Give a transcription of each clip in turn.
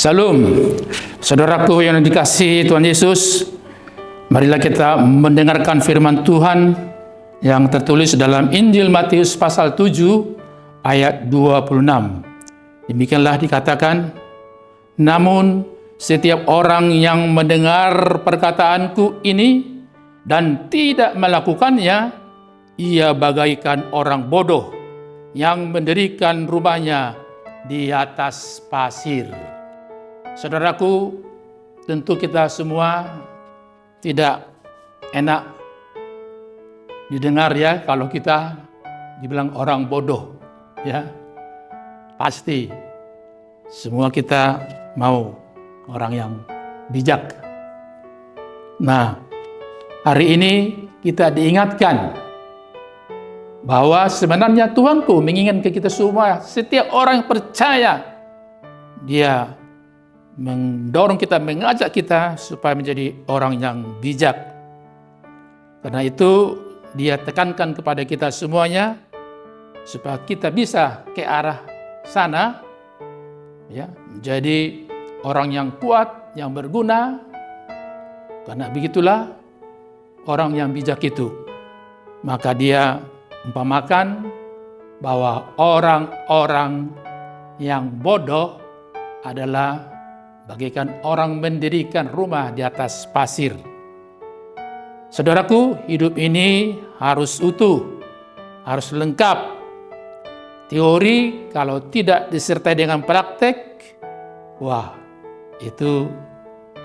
Salam, saudaraku yang dikasihi Tuhan Yesus. Marilah kita mendengarkan firman Tuhan yang tertulis dalam Injil Matius pasal 7 ayat 26. Demikianlah dikatakan, namun setiap orang yang mendengar perkataanku ini dan tidak melakukannya, ia bagaikan orang bodoh yang mendirikan rumahnya di atas pasir. Saudaraku, tentu kita semua tidak enak didengar ya kalau kita dibilang orang bodoh ya. Pasti semua kita mau orang yang bijak. Nah, hari ini kita diingatkan bahwa sebenarnya Tuhanku menginginkan kita semua, setiap orang yang percaya, Dia mendorong kita, mengajak kita supaya menjadi orang yang bijak. Karena itu Dia tekankan kepada kita semuanya supaya kita bisa ke arah sana, ya, menjadi orang yang kuat, yang berguna. Karena begitulah orang yang bijak itu. Maka dia umpamakan bahwa orang-orang yang bodoh adalah bagaikan orang mendirikan rumah di atas pasir. Saudaraku, hidup ini harus utuh, harus lengkap. Teori kalau tidak disertai dengan praktek, wah, itu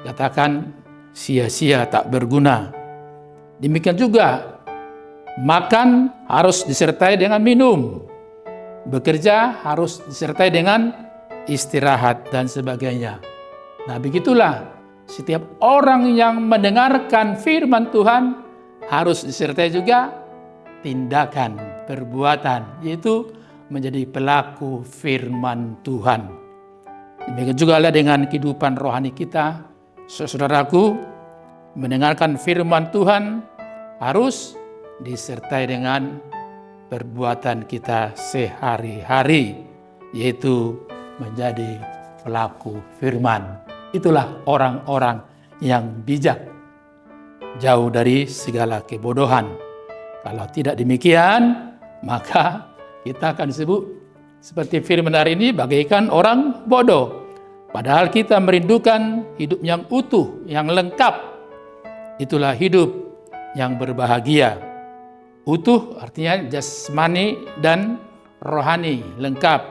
katakan sia-sia, tak berguna. Demikian juga, makan harus disertai dengan minum. Bekerja harus disertai dengan istirahat dan sebagainya. Nah, begitulah setiap orang yang mendengarkan firman Tuhan harus disertai juga tindakan, perbuatan, yaitu menjadi pelaku firman Tuhan. Demikian juga dengan kehidupan rohani kita. Saudaraku, mendengarkan firman Tuhan harus disertai dengan perbuatan kita sehari-hari, yaitu menjadi pelaku firman. Itulah orang-orang yang bijak, jauh dari segala kebodohan. Kalau tidak demikian, maka kita akan disebut seperti firman hari ini bagaikan orang bodoh. Padahal kita merindukan hidup yang utuh, yang lengkap. Itulah hidup yang berbahagia. Utuh artinya jasmani dan rohani, lengkap,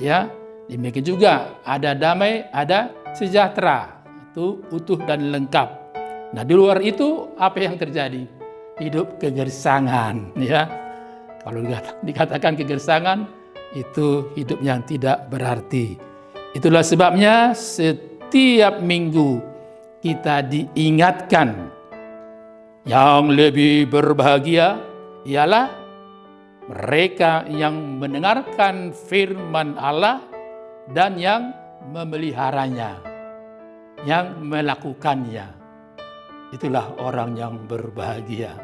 ya. Demikian juga ada damai, ada sejahtera, itu utuh dan lengkap. Nah, di luar itu apa yang terjadi? Hidup kegersangan, ya. Kalau dikatakan kegersangan, itu hidup yang tidak berarti. Itulah sebabnya setiap minggu kita diingatkan yang lebih berbahagia ialah mereka yang mendengarkan firman Allah dan yang memeliharanya, yang melakukannya. Itulah orang yang berbahagia.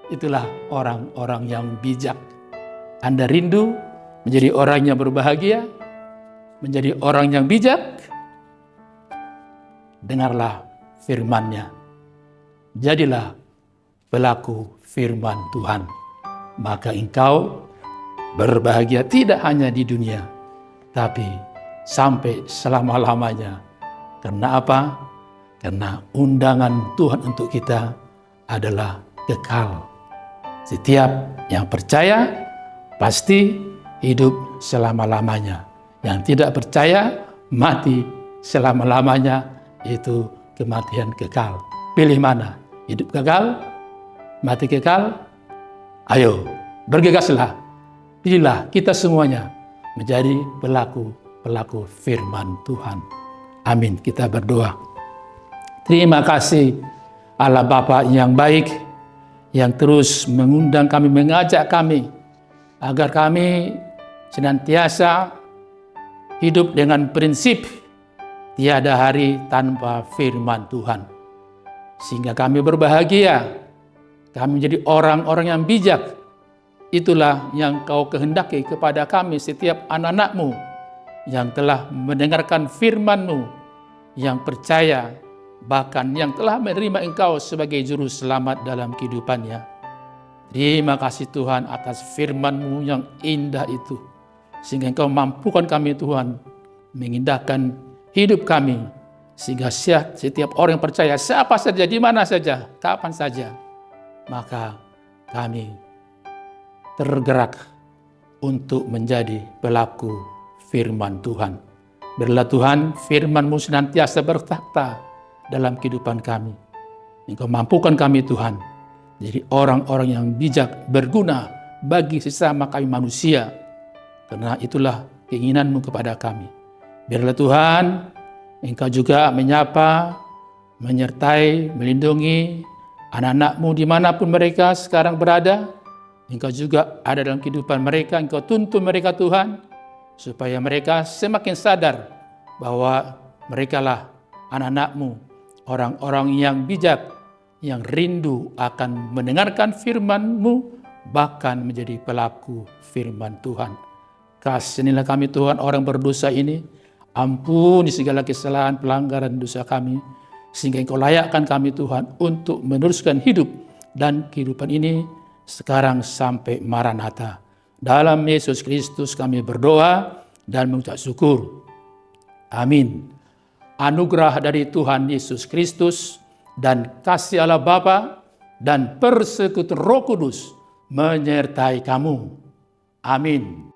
Itulah orang-orang yang bijak. Anda rindu menjadi orang yang berbahagia, menjadi orang yang bijak? Dengarlah firman-Nya. Jadilah pelaku firman Tuhan. Maka engkau berbahagia tidak hanya di dunia, tapi sampai selama-lamanya. Karena apa? Karena undangan Tuhan untuk kita adalah kekal. Setiap yang percaya pasti hidup selama-lamanya. Yang tidak percaya mati selama-lamanya, yaitu kematian kekal. Pilih mana? Hidup kekal? Mati kekal? Ayo, bergegaslah. Pilihlah kita semuanya menjadi pelaku firman Tuhan. Amin. Kita berdoa. Terima kasih Allah Bapa yang baik, yang terus mengundang kami, mengajak kami, agar kami senantiasa hidup dengan prinsip tiada hari tanpa firman Tuhan. Sehingga kami berbahagia, kami menjadi orang-orang yang bijak. Itulah yang Kau kehendaki kepada kami setiap anak-anak-Mu, yang telah mendengarkan firman-Mu, yang percaya, bahkan yang telah menerima Engkau sebagai juru selamat dalam kehidupannya. Terima kasih Tuhan atas firman-Mu yang indah itu, sehingga Engkau mampukan kami Tuhan mengindahkan hidup kami, sehingga setiap orang yang percaya, siapa saja, di mana saja, kapan saja, maka kami tergerak untuk menjadi pelaku firman Tuhan. Biarlah Tuhan firman-Mu senantiasa bertakhta dalam kehidupan kami. Engkau mampukan kami Tuhan jadi orang-orang yang bijak, berguna bagi sesama kami manusia. Karena itulah keinginan-Mu kepada kami. Biarlah Tuhan Engkau juga menyapa, menyertai, melindungi anak-anak-Mu dimanapun mereka sekarang berada. Engkau juga ada dalam kehidupan mereka. Engkau tuntun mereka Tuhan, supaya mereka semakin sadar bahwa merekalah anak-anak-Mu, orang-orang yang bijak, yang rindu akan mendengarkan firman-Mu, bahkan menjadi pelaku firman Tuhan. Kasihanilah kami Tuhan, orang berdosa ini, ampuni segala kesalahan, pelanggaran dosa kami, sehingga Engkau layakkan kami Tuhan untuk meneruskan hidup dan kehidupan ini sekarang sampai Maranatha. Dalam Yesus Kristus kami berdoa dan mengucap syukur. Amin. Anugerah dari Tuhan Yesus Kristus dan kasih Allah Bapa dan persekutuan Roh Kudus menyertai kamu. Amin.